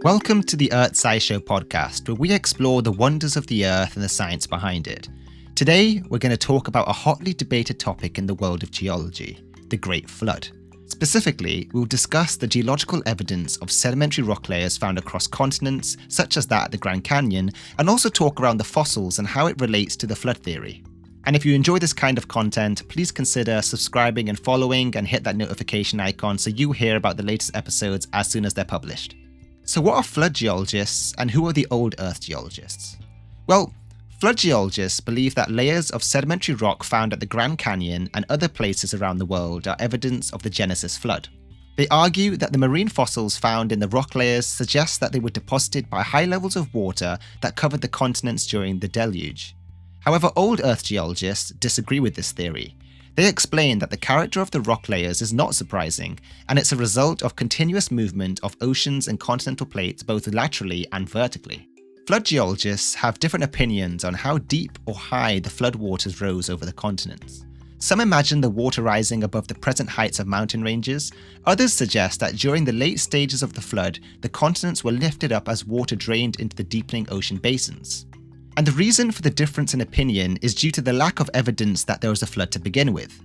Welcome to the EarthGuy Show podcast, where we explore the wonders of the Earth and the science behind it. Today, we're going to talk about a hotly debated topic in the world of geology, the Great Flood. Specifically, we'll discuss the geological evidence of sedimentary rock layers found across continents, such as that at the Grand Canyon, and also talk around the fossils and how it relates to the flood theory. And if you enjoy this kind of content, please consider subscribing and following and hit that notification icon so you hear about the latest episodes as soon as they're published. So what are flood geologists and who are the old Earth geologists? Well, flood geologists believe that layers of sedimentary rock found at the Grand Canyon and other places around the world are evidence of the Genesis flood. They argue that the marine fossils found in the rock layers suggest that they were deposited by high levels of water that covered the continents during the deluge. However, old Earth geologists disagree with this theory. They explain that the character of the rock layers is not surprising, and it's a result of continuous movement of oceans and continental plates both laterally and vertically. Flood geologists have different opinions on how deep or high the flood waters rose over the continents. Some imagine the water rising above the present heights of mountain ranges. Others suggest that during the late stages of the flood, the continents were lifted up as water drained into the deepening ocean basins. And the reason for the difference in opinion is due to the lack of evidence that there was a flood to begin with.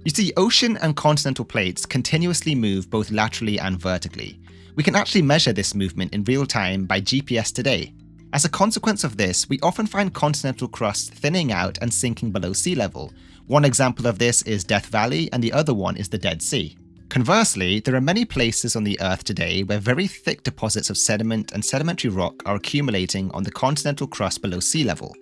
You see, ocean and continental plates continuously move both laterally and vertically. We can actually measure this movement in real time by GPS today. As a consequence of this, we often find continental crust thinning out and sinking below sea level. One example of this is Death Valley, and the other one is the Dead Sea. Conversely, there are many places on the Earth today where very thick deposits of sediment and sedimentary rock are accumulating on the continental crust below sea level.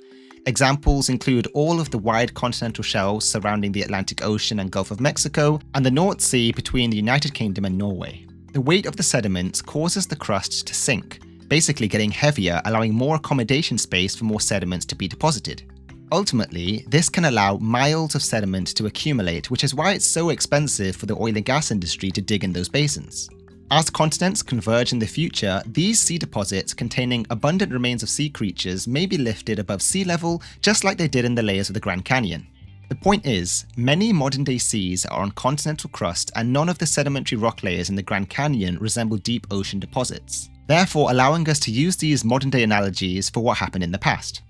Examples include all of the wide continental shelves surrounding the Atlantic Ocean and Gulf of Mexico, and the North Sea between the United Kingdom and Norway. The weight of the sediments causes the crust to sink, basically getting heavier, allowing more accommodation space for more sediments to be deposited. Ultimately, this can allow miles of sediment to accumulate, which is why it's so expensive for the oil and gas industry to dig in those basins. As continents converge in the future, these sea deposits containing abundant remains of sea creatures may be lifted above sea level, just like they did in the layers of the Grand Canyon. The point is, many modern-day seas are on continental crust, and none of the sedimentary rock layers in the Grand Canyon resemble deep ocean deposits, therefore allowing us to use these modern-day analogies for what happened in the past.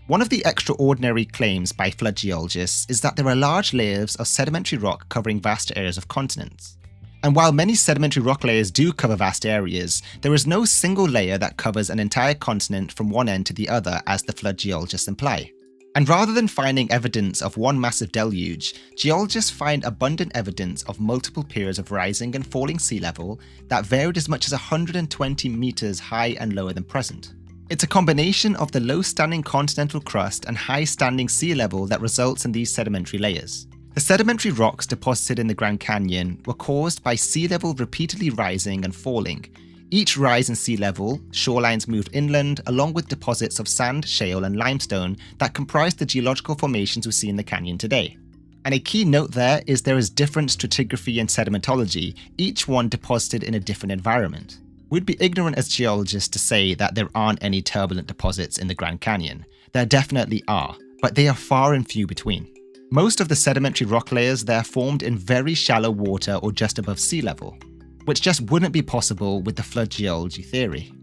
One of the extraordinary claims by flood geologists is that there are large layers of sedimentary rock covering vast areas of continents. And while many sedimentary rock layers do cover vast areas, there is no single layer that covers an entire continent from one end to the other, as the flood geologists imply. And rather than finding evidence of one massive deluge, geologists find abundant evidence of multiple periods of rising and falling sea level that varied as much as 120 meters high and lower than present. It's a combination of the low-standing continental crust and high-standing sea level that results in these sedimentary layers. The sedimentary rocks deposited in the Grand Canyon were caused by sea level repeatedly rising and falling. Each rise in sea level, shorelines moved inland along with deposits of sand, shale and limestone that comprise the geological formations we see in the canyon today. And a key note there is different stratigraphy and sedimentology, each one deposited in a different environment. We'd be ignorant as geologists to say that there aren't any turbulent deposits in the Grand Canyon. There definitely are, but they are far and few between. Most of the sedimentary rock layers there formed in very shallow water or just above sea level, which just wouldn't be possible with the flood geology theory.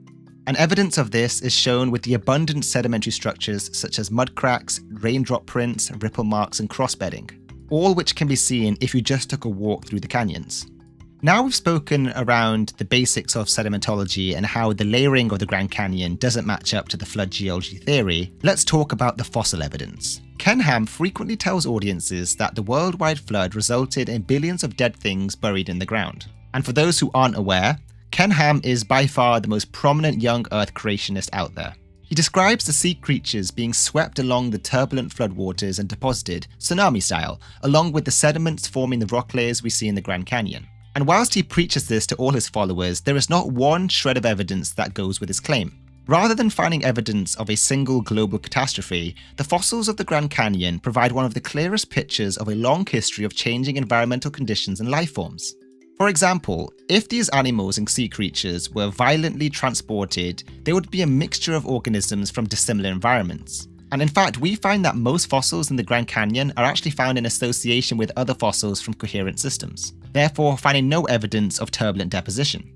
And evidence of this is shown with the abundant sedimentary structures such as mud cracks, raindrop prints, ripple marks and crossbedding, all which can be seen if you just took a walk through the canyons. Now we've spoken around the basics of sedimentology and how the layering of the Grand Canyon doesn't match up to the flood geology theory, let's talk about the fossil evidence. Ken Ham frequently tells audiences that the worldwide flood resulted in billions of dead things buried in the ground. And for those who aren't aware, Ken Ham is by far the most prominent young Earth creationist out there. He describes the sea creatures being swept along the turbulent floodwaters and deposited, tsunami style, along with the sediments forming the rock layers we see in the Grand Canyon. And whilst he preaches this to all his followers, there is not one shred of evidence that goes with his claim. Rather than finding evidence of a single global catastrophe, the fossils of the Grand Canyon provide one of the clearest pictures of a long history of changing environmental conditions and life forms. For example, if these animals and sea creatures were violently transported, they would be a mixture of organisms from dissimilar environments. And in fact, we find that most fossils in the Grand Canyon are actually found in association with other fossils from coherent systems, therefore finding no evidence of turbulent deposition.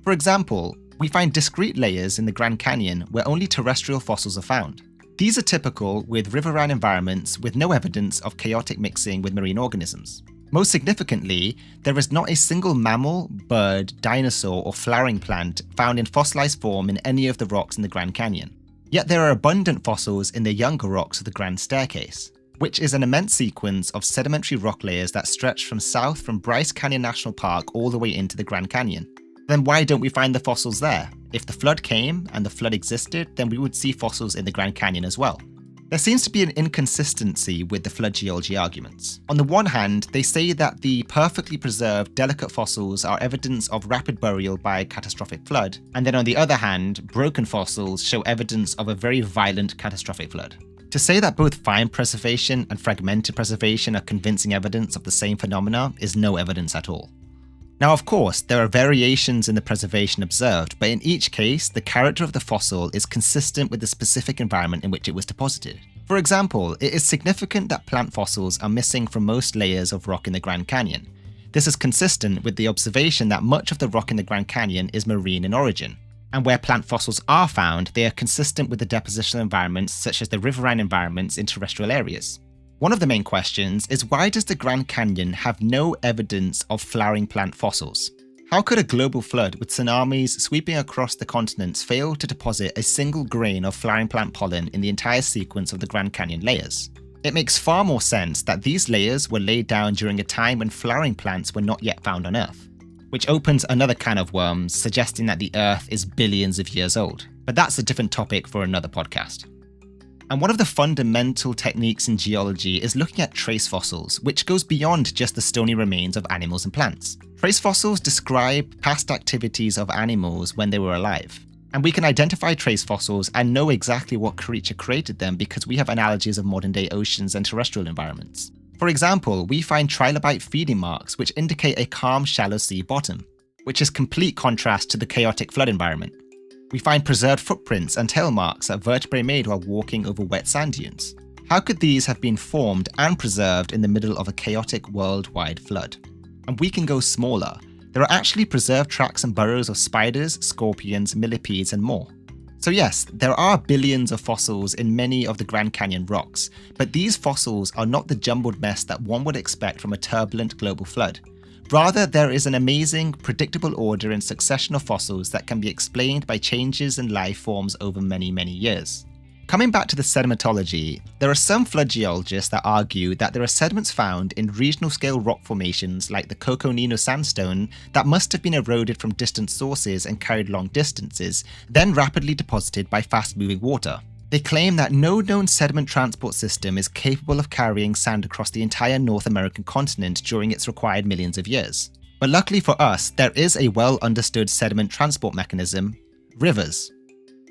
For example, We find discrete layers in the Grand Canyon where only terrestrial fossils are found. These are typical with riverine environments with no evidence of chaotic mixing with marine organisms. Most significantly, there is not a single mammal, bird, dinosaur, or flowering plant found in fossilized form in any of the rocks in the Grand Canyon. Yet there are abundant fossils in the younger rocks of the Grand Staircase, which is an immense sequence of sedimentary rock layers that stretch from south from Bryce Canyon National Park all the way into the Grand Canyon. Then why don't we find the fossils there? If the flood came and the flood existed, then we would see fossils in the Grand Canyon as well. There seems to be an inconsistency with the flood geology arguments. On the one hand, they say that the perfectly preserved, delicate fossils are evidence of rapid burial by a catastrophic flood, and then on the other hand, broken fossils show evidence of a very violent catastrophic flood. To say that both fine preservation and fragmented preservation are convincing evidence of the same phenomena is no evidence at all. Now, of course, there are variations in the preservation observed, but in each case, the character of the fossil is consistent with the specific environment in which it was deposited. For example, it is significant that plant fossils are missing from most layers of rock in the Grand Canyon. This is consistent with the observation that much of the rock in the Grand Canyon is marine in origin. And where plant fossils are found, they are consistent with the depositional environments such as the riverine environments in terrestrial areas. One of the main questions is, why does the Grand Canyon have no evidence of flowering plant fossils? How could a global flood with tsunamis sweeping across the continents fail to deposit a single grain of flowering plant pollen in the entire sequence of the Grand Canyon layers? It makes far more sense that these layers were laid down during a time when flowering plants were not yet found on Earth, which opens another can of worms, suggesting that the Earth is billions of years old. But that's a different topic for another podcast. And one of the fundamental techniques in geology is looking at trace fossils, which goes beyond just the stony remains of animals and plants. Trace fossils describe past activities of animals when they were alive. And we can identify trace fossils and know exactly what creature created them because we have analogies of modern-day oceans and terrestrial environments. For example, we find trilobite feeding marks which indicate a calm, shallow sea bottom, which is complete contrast to the chaotic flood environment. We find preserved footprints and tail marks that vertebrae made while walking over wet sand dunes. How could these have been formed and preserved in the middle of a chaotic worldwide flood? And we can go smaller. There are actually preserved tracks and burrows of spiders, scorpions, millipedes, and more. So yes, there are billions of fossils in many of the Grand Canyon rocks, but these fossils are not the jumbled mess that one would expect from a turbulent global flood. Rather, there is an amazing, predictable order and succession of fossils that can be explained by changes in life forms over many, many years. Coming back to the sedimentology, there are some flood geologists that argue that there are sediments found in regional scale rock formations like the Coconino sandstone that must have been eroded from distant sources and carried long distances, then rapidly deposited by fast-moving water. They claim that no known sediment transport system is capable of carrying sand across the entire North American continent during its required millions of years. But luckily for us, there is a well-understood sediment transport mechanism: rivers.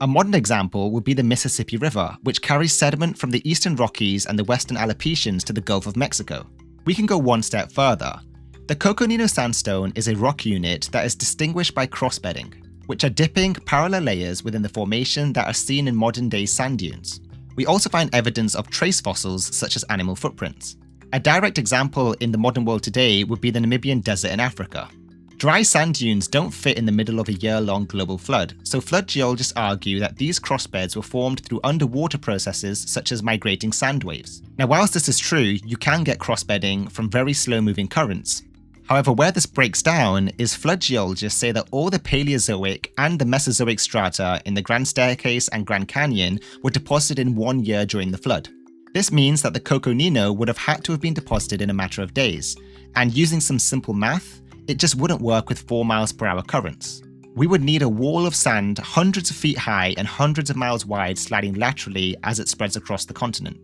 A modern example would be the Mississippi River, which carries sediment from the eastern Rockies and the western Aleutians to the Gulf of Mexico. We can go one step further. The Coconino sandstone is a rock unit that is distinguished by crossbedding, which are dipping parallel layers within the formation that are seen in modern-day sand dunes. We also find evidence of trace fossils such as animal footprints. A direct example in the modern world today would be the Namibian desert in Africa. Dry sand dunes don't fit in the middle of a year-long global flood, so flood geologists argue that these crossbeds were formed through underwater processes such as migrating sand waves. Now, whilst this is true, you can get crossbedding from very slow-moving currents. However, where this breaks down is flood geologists say that all the Paleozoic and the Mesozoic strata in the Grand Staircase and Grand Canyon were deposited in 1 year during the flood. This means that the Coconino would have had to have been deposited in a matter of days, and using some simple math, it just wouldn't work with 4 miles per hour currents. We would need a wall of sand hundreds of feet high and hundreds of miles wide sliding laterally as it spreads across the continent.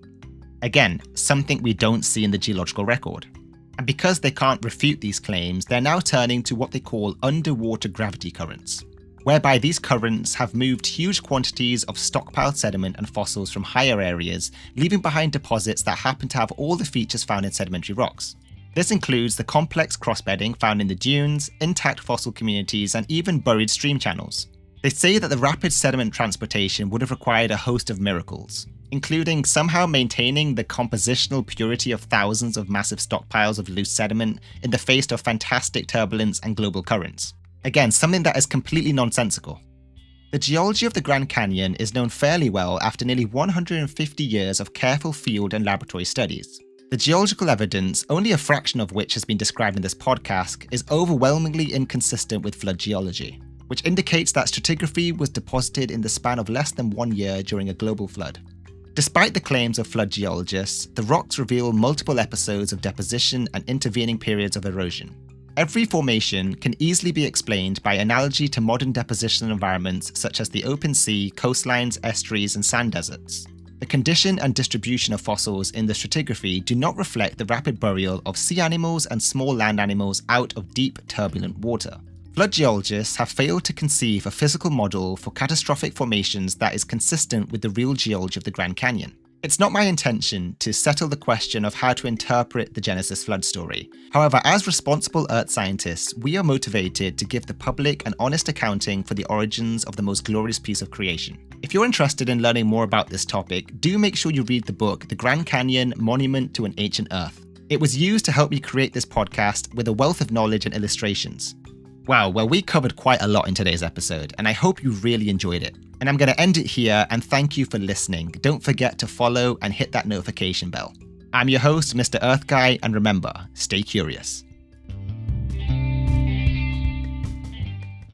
Again, something we don't see in the geological record. And because they can't refute these claims, they're now turning to what they call underwater gravity currents, whereby these currents have moved huge quantities of stockpiled sediment and fossils from higher areas, leaving behind deposits that happen to have all the features found in sedimentary rocks. This includes the complex crossbedding found in the dunes, intact fossil communities, and even buried stream channels. They say that the rapid sediment transportation would have required a host of miracles, including somehow maintaining the compositional purity of thousands of massive stockpiles of loose sediment in the face of fantastic turbulence and global currents. Again, something that is completely nonsensical. The geology of the Grand Canyon is known fairly well after nearly 150 years of careful field and laboratory studies. The geological evidence, only a fraction of which has been described in this podcast, is overwhelmingly inconsistent with flood geology, which indicates that stratigraphy was deposited in the span of less than 1 year during a global flood. Despite the claims of flood geologists, the rocks reveal multiple episodes of deposition and intervening periods of erosion. Every formation can easily be explained by analogy to modern deposition environments such as the open sea, coastlines, estuaries, and sand deserts. The condition and distribution of fossils in the stratigraphy do not reflect the rapid burial of sea animals and small land animals out of deep, turbulent water. Flood geologists have failed to conceive a physical model for catastrophic formations that is consistent with the real geology of the Grand Canyon. It's not my intention to settle the question of how to interpret the Genesis flood story. However, as responsible Earth scientists, we are motivated to give the public an honest accounting for the origins of the most glorious piece of creation. If you're interested in learning more about this topic, do make sure you read the book, The Grand Canyon, Monument to an Ancient Earth. It was used to help me create this podcast with a wealth of knowledge and illustrations. Wow, well, we covered quite a lot in today's episode, and I hope you really enjoyed it. And I'm going to end it here, and thank you for listening. Don't forget to follow and hit that notification bell. I'm your host, MrEarthGuy, and remember, stay curious.